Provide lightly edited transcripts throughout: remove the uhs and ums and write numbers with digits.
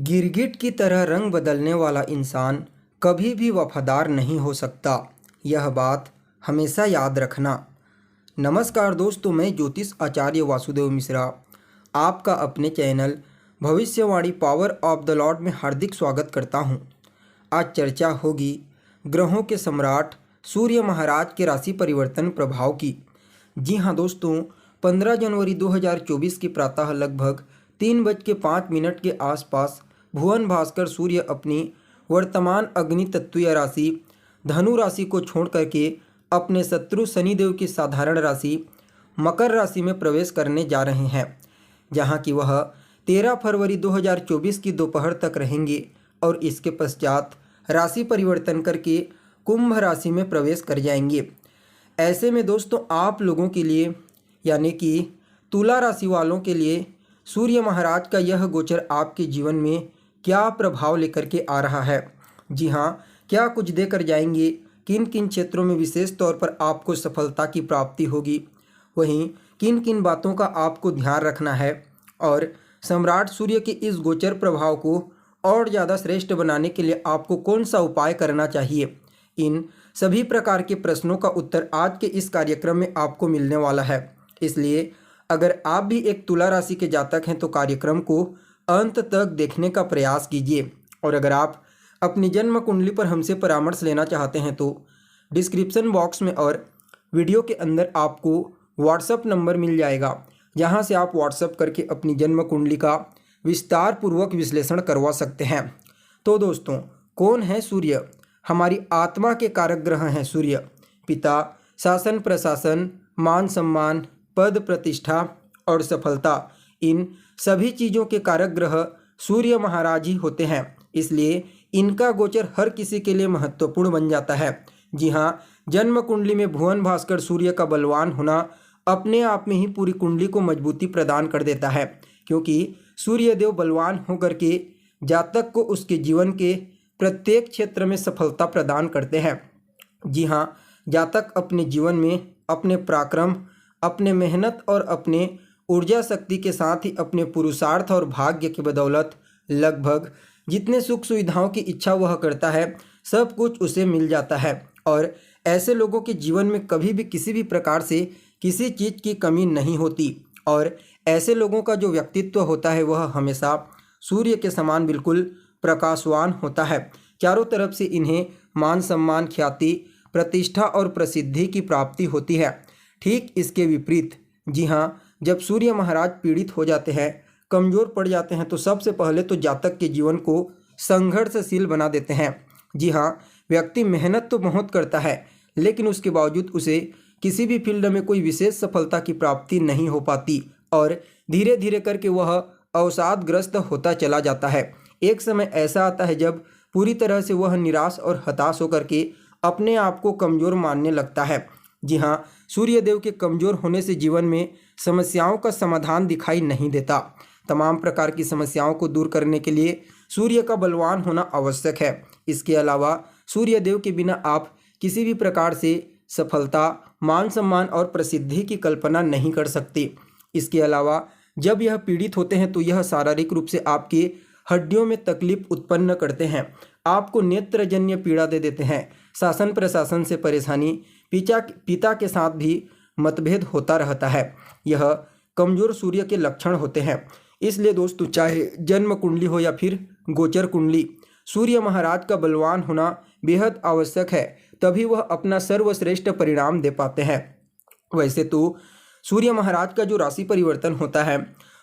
गिरगिट की तरह रंग बदलने वाला इंसान कभी भी वफादार नहीं हो सकता। यह बात हमेशा याद रखना। नमस्कार दोस्तों, मैं ज्योतिष आचार्य वासुदेव मिश्रा आपका अपने चैनल भविष्यवाणी पावर ऑफ द लॉर्ड में हार्दिक स्वागत करता हूं। आज चर्चा होगी ग्रहों के सम्राट सूर्य महाराज के राशि परिवर्तन प्रभाव की। जी हां दोस्तों, 15 जनवरी 2024 की प्रातः लगभग 3:05 के आसपास भुवन भास्कर सूर्य अपनी वर्तमान अग्नि तत्वीय राशि धनु राशि को छोड़ करके अपने शत्रु शनिदेव की साधारण राशि मकर राशि में प्रवेश करने जा रहे हैं, जहां की वह 13 फरवरी 2024 की दोपहर तक रहेंगे और इसके पश्चात राशि परिवर्तन करके कुंभ राशि में प्रवेश कर जाएंगे। ऐसे में दोस्तों, आप लोगों के लिए यानी कि तुला राशि वालों के लिए सूर्य महाराज का यह गोचर आपके जीवन में क्या प्रभाव लेकर के आ रहा है। जी हाँ, क्या कुछ देकर जाएंगे, किन किन क्षेत्रों में विशेष तौर पर आपको सफलता की प्राप्ति होगी, वहीं किन किन बातों का आपको ध्यान रखना है और सम्राट सूर्य के इस गोचर प्रभाव को और ज़्यादा श्रेष्ठ बनाने के लिए आपको कौन सा उपाय करना चाहिए, इन सभी प्रकार के प्रश्नों का उत्तर आज के इस कार्यक्रम में आपको मिलने वाला है। इसलिए अगर आप भी एक तुला राशि के जातक हैं तो कार्यक्रम को अंत तक देखने का प्रयास कीजिए। और अगर आप अपनी जन्म कुंडली पर हमसे परामर्श लेना चाहते हैं तो डिस्क्रिप्शन बॉक्स में और वीडियो के अंदर आपको व्हाट्सएप नंबर मिल जाएगा, जहां से आप व्हाट्सएप करके अपनी जन्म कुंडली का विस्तार पूर्वक विश्लेषण करवा सकते हैं। तो दोस्तों, कौन है सूर्य? हमारी आत्मा के कारक ग्रह हैं सूर्य। पिता, शासन प्रशासन, मान सम्मान, पद प्रतिष्ठा और सफलता, इन सभी चीज़ों के कारक ग्रह सूर्य महाराज ही होते हैं। इसलिए इनका गोचर हर किसी के लिए महत्वपूर्ण बन जाता है। जी हाँ, जन्म कुंडली में भुवन भास्कर सूर्य का बलवान होना अपने आप में ही पूरी कुंडली को मजबूती प्रदान कर देता है, क्योंकि सूर्य देव बलवान होकर के जातक को उसके जीवन के प्रत्येक क्षेत्र में सफलता प्रदान करते हैं। जी हाँ, जातक अपने जीवन में अपने पराक्रम, अपने मेहनत और अपने ऊर्जा शक्ति के साथ ही अपने पुरुषार्थ और भाग्य की बदौलत लगभग जितने सुख सुविधाओं की इच्छा वह करता है, सब कुछ उसे मिल जाता है। और ऐसे लोगों के जीवन में कभी भी किसी भी प्रकार से किसी चीज़ की कमी नहीं होती। और ऐसे लोगों का जो व्यक्तित्व होता है वह हमेशा सूर्य के समान बिल्कुल प्रकाशवान होता है। चारों तरफ से इन्हें मान सम्मान, ख्याति, प्रतिष्ठा और प्रसिद्धि की प्राप्ति होती है। ठीक इसके विपरीत, जी हाँ, जब सूर्य महाराज पीड़ित हो जाते हैं, कमज़ोर पड़ जाते हैं, तो सबसे पहले तो जातक के जीवन को संघर्षशील बना देते हैं। जी हाँ, व्यक्ति मेहनत तो बहुत करता है, लेकिन उसके बावजूद उसे किसी भी फील्ड में कोई विशेष सफलता की प्राप्ति नहीं हो पाती और धीरे धीरे करके वह अवसादग्रस्त होता चला जाता है। एक समय ऐसा आता है जब पूरी तरह से वह निराश और हताश होकर के अपने आप को कमज़ोर मानने लगता है। जी हाँ, सूर्य देव के कमज़ोर होने से जीवन में समस्याओं का समाधान दिखाई नहीं देता। तमाम प्रकार की समस्याओं को दूर करने के लिए सूर्य का बलवान होना आवश्यक है। इसके अलावा सूर्य देव के बिना आप किसी भी प्रकार से सफलता, मान सम्मान और प्रसिद्धि की कल्पना नहीं कर सकते। इसके अलावा जब यह पीड़ित होते हैं तो यह शारीरिक रूप से आपके हड्डियों में तकलीफ उत्पन्न करते हैं, आपको नेत्रजन्य पीड़ा दे देते हैं, शासन प्रशासन से परेशानी, पिता के साथ भी मतभेद होता रहता है। यह कमज़ोर सूर्य के लक्षण होते हैं। इसलिए दोस्तों, चाहे जन्म कुंडली हो या फिर गोचर कुंडली, सूर्य महाराज का बलवान होना बेहद आवश्यक है, तभी वह अपना सर्वश्रेष्ठ परिणाम दे पाते हैं। वैसे तो सूर्य महाराज का जो राशि परिवर्तन होता है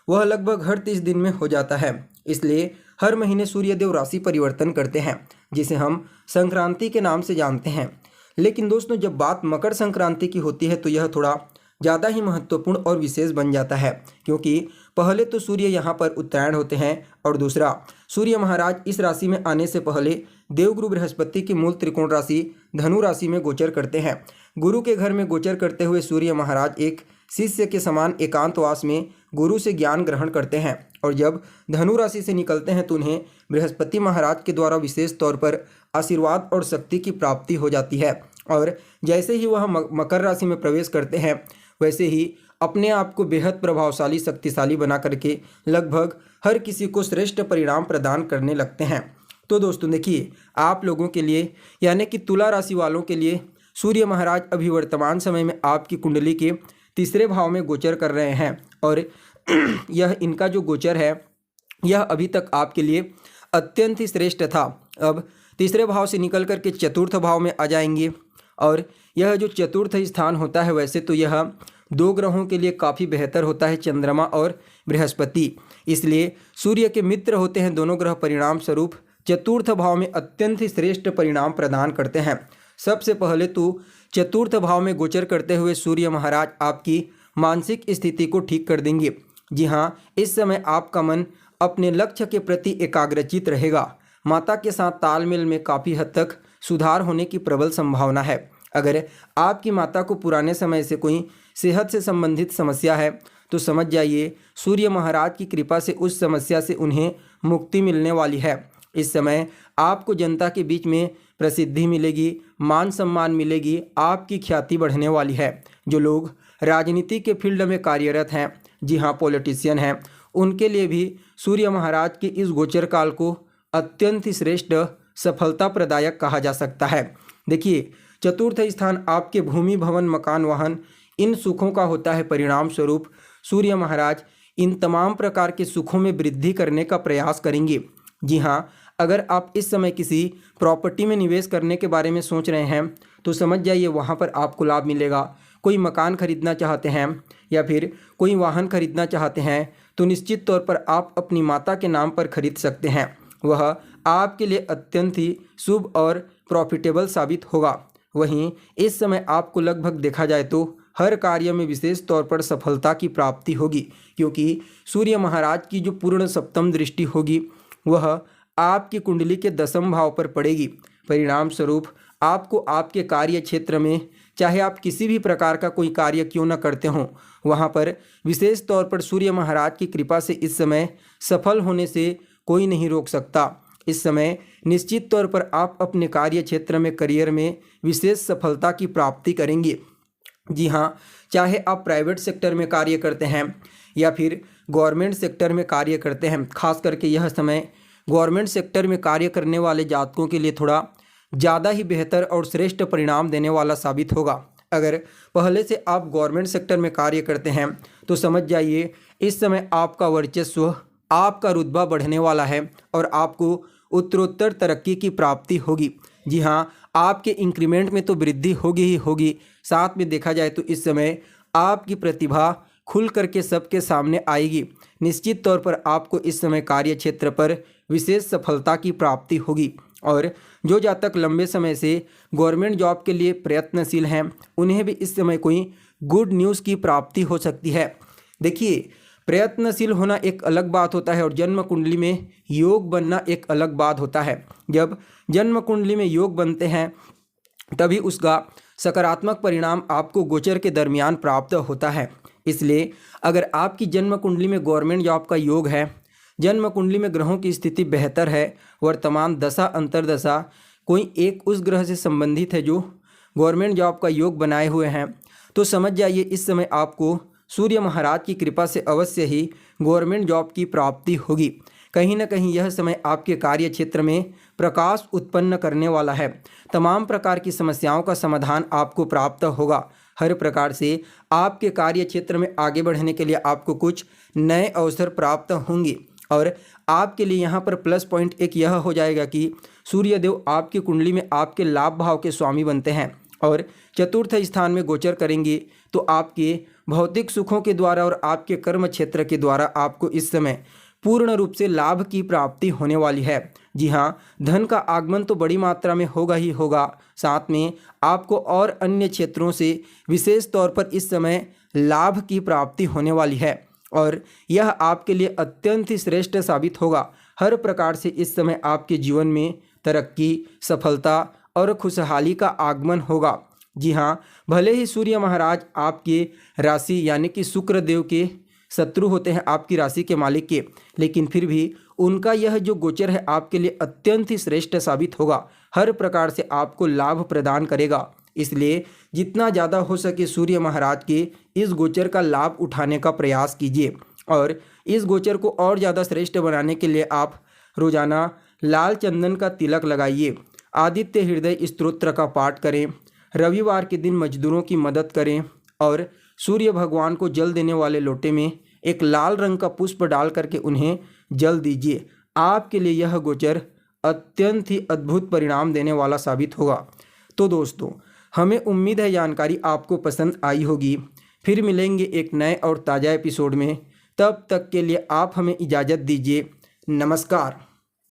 वह लगभग हर 30 दिन में हो जाता है। इसलिए हर महीने सूर्य देव राशि परिवर्तन करते हैं, जिसे हम संक्रांति के नाम से जानते हैं। लेकिन दोस्तों, जब बात मकर संक्रांति की होती है तो यह थोड़ा ज़्यादा ही महत्वपूर्ण और विशेष बन जाता है, क्योंकि पहले तो सूर्य यहाँ पर उत्तरायण होते हैं और दूसरा, सूर्य महाराज इस राशि में आने से पहले देवगुरु बृहस्पति की मूल त्रिकोण राशि धनु राशि में गोचर करते हैं। गुरु के घर में गोचर करते हुए सूर्य महाराज एक शिष्य के समान एकांतवास में गुरु से ज्ञान ग्रहण करते हैं और जब धनु राशि से निकलते हैं तो उन्हें बृहस्पति महाराज के द्वारा विशेष तौर पर आशीर्वाद और शक्ति की प्राप्ति हो जाती है। और जैसे ही वह मकर राशि में प्रवेश करते हैं, वैसे ही अपने आप को बेहद प्रभावशाली शक्तिशाली बना करके लगभग हर किसी को श्रेष्ठ परिणाम प्रदान करने लगते हैं। तो दोस्तों देखिए, आप लोगों के लिए यानी कि तुला राशि वालों के लिए सूर्य महाराज अभी वर्तमान समय में आपकी कुंडली के तीसरे भाव में गोचर कर रहे हैं और यह इनका जो गोचर है यह अभी तक आपके लिए अत्यंत ही श्रेष्ठ था। अब तीसरे भाव से निकल कर के चतुर्थ भाव में आ जाएंगे और यह जो चतुर्थ स्थान होता है वैसे तो यह दो ग्रहों के लिए काफ़ी बेहतर होता है, चंद्रमा और बृहस्पति। इसलिए सूर्य के मित्र होते हैं दोनों ग्रह, परिणाम स्वरूप चतुर्थ भाव में अत्यंत ही श्रेष्ठ परिणाम प्रदान करते हैं। सबसे पहले तो चतुर्थ भाव में गोचर करते हुए सूर्य महाराज आपकी मानसिक स्थिति को ठीक कर देंगे। जी हाँ, इस समय आपका मन अपने लक्ष्य के प्रति एकाग्रचित रहेगा। माता के साथ तालमेल में काफ़ी हद तक सुधार होने की प्रबल संभावना है। अगर आपकी माता को पुराने समय से कोई सेहत से संबंधित समस्या है तो समझ जाइए सूर्य महाराज की कृपा से उस समस्या से उन्हें मुक्ति मिलने वाली है। इस समय आपको जनता के बीच में प्रसिद्धि मिलेगी, मान सम्मान मिलेगी, आपकी ख्याति बढ़ने वाली है। जो लोग राजनीति के फील्ड में कार्यरत हैं, जी हाँ पॉलिटिशियन हैं, उनके लिए भी सूर्य महाराज के इस गोचर काल को अत्यंत ही श्रेष्ठ सफलता प्रदायक कहा जा सकता है। देखिए, चतुर्थ स्थान आपके भूमि, भवन, मकान, वाहन इन सुखों का होता है। परिणाम स्वरूप सूर्य महाराज इन तमाम प्रकार के सुखों में वृद्धि करने का प्रयास करेंगे। जी हाँ, अगर आप इस समय किसी प्रॉपर्टी में निवेश करने के बारे में सोच रहे हैं तो समझ जाइए वहाँ पर आपको लाभ मिलेगा। कोई मकान खरीदना चाहते हैं या फिर कोई वाहन खरीदना चाहते हैं तो निश्चित तौर पर आप अपनी माता के नाम पर खरीद सकते हैं। वह आपके लिए अत्यंत ही शुभ और प्रॉफिटेबल साबित होगा। वहीं इस समय आपको लगभग देखा जाए तो हर कार्य में विशेष तौर पर सफलता की प्राप्ति होगी, क्योंकि सूर्य महाराज की जो पूर्ण सप्तम दृष्टि होगी वह आपकी कुंडली के दसम भाव पर पड़ेगी। परिणाम स्वरूप आपको आपके कार्य क्षेत्र में चाहे आप किसी भी प्रकार का कोई कार्य क्यों न करते हों, वहाँ पर विशेष तौर पर सूर्य महाराज की कृपा से इस समय सफल होने से कोई नहीं रोक सकता। इस समय निश्चित तौर पर आप अपने कार्य क्षेत्र में, करियर में विशेष सफलता की प्राप्ति करेंगे। जी हाँ, चाहे आप प्राइवेट सेक्टर में कार्य करते हैं या फिर गवर्नमेंट सेक्टर में कार्य करते हैं, खास करके यह समय गवर्नमेंट सेक्टर में कार्य करने वाले जातकों के लिए थोड़ा ज़्यादा ही बेहतर और श्रेष्ठ परिणाम देने वाला साबित होगा। अगर पहले से आप गवर्नमेंट सेक्टर में कार्य करते हैं तो समझ जाइए इस समय आपका वर्चस्व, आपका रुतबा बढ़ने वाला है और आपको उत्तरोत्तर तरक्की की प्राप्ति होगी। जी हाँ, आपके इंक्रीमेंट में तो वृद्धि होगी ही होगी, साथ में देखा जाए तो इस समय आपकी प्रतिभा खुल करके सबके सामने आएगी। निश्चित तौर पर आपको इस समय कार्य क्षेत्र पर विशेष सफलता की प्राप्ति होगी और जो जातक लंबे समय से गवर्नमेंट जॉब के लिए प्रयत्नशील हैं उन्हें भी इस समय कोई गुड न्यूज़ की प्राप्ति हो सकती है। देखिए, प्रयत्नशील होना एक अलग बात होता है और जन्म कुंडली में योग बनना एक अलग बात होता है। जब जन्म कुंडली में योग बनते हैं तभी उसका सकारात्मक परिणाम आपको गोचर के दरमियान प्राप्त होता है। इसलिए अगर आपकी जन्म कुंडली में गवर्नमेंट जॉब का योग है, जन्म कुंडली में ग्रहों की स्थिति बेहतर है, वर्तमान दशा अंतरदशा कोई एक उस ग्रह से संबंधित है जो गवर्नमेंट जॉब का योग बनाए हुए हैं, तो समझ जाइए इस समय आपको सूर्य महाराज की कृपा से अवश्य ही गवर्नमेंट जॉब की प्राप्ति होगी। कहीं ना कहीं यह समय आपके कार्य क्षेत्र में प्रकाश उत्पन्न करने वाला है। तमाम प्रकार की समस्याओं का समाधान आपको प्राप्त होगा। हर प्रकार से आपके कार्य क्षेत्र में आगे बढ़ने के लिए आपको कुछ नए अवसर प्राप्त होंगे और आपके लिए यहाँ पर प्लस पॉइंट एक यह हो जाएगा कि सूर्यदेव आपकी कुंडली में आपके लाभ भाव के स्वामी बनते हैं और चतुर्थ स्थान में गोचर करेंगे, तो आपके भौतिक सुखों के द्वारा और आपके कर्म क्षेत्र के द्वारा आपको इस समय पूर्ण रूप से लाभ की प्राप्ति होने वाली है। जी हाँ, धन का आगमन तो बड़ी मात्रा में होगा ही होगा, साथ में आपको और अन्य क्षेत्रों से विशेष तौर पर इस समय लाभ की प्राप्ति होने वाली है और यह आपके लिए अत्यंत ही श्रेष्ठ साबित होगा। हर प्रकार से इस समय आपके जीवन में तरक्की, सफलता और खुशहाली का आगमन होगा। जी हाँ, भले ही सूर्य महाराज आपके राशि यानी कि शुक्र देव के शत्रु होते हैं, आपकी राशि के मालिक के, लेकिन फिर भी उनका यह जो गोचर है आपके लिए अत्यंत ही श्रेष्ठ साबित होगा। हर प्रकार से आपको लाभ प्रदान करेगा। इसलिए जितना ज़्यादा हो सके सूर्य महाराज के इस गोचर का लाभ उठाने का प्रयास कीजिए। और इस गोचर को और ज़्यादा श्रेष्ठ बनाने के लिए आप रोज़ाना लाल चंदन का तिलक लगाइए, आदित्य हृदय स्तोत्र का पाठ करें, रविवार के दिन मजदूरों की मदद करें और सूर्य भगवान को जल देने वाले लोटे में एक लाल रंग का पुष्प डाल करके उन्हें जल दीजिए। आपके लिए यह गोचर अत्यंत ही अद्भुत परिणाम देने वाला साबित होगा। तो दोस्तों, हमें उम्मीद है जानकारी आपको पसंद आई होगी। फिर मिलेंगे एक नए और ताज़ा एपिसोड में। तब तक के लिए आप हमें इजाज़त दीजिए। नमस्कार।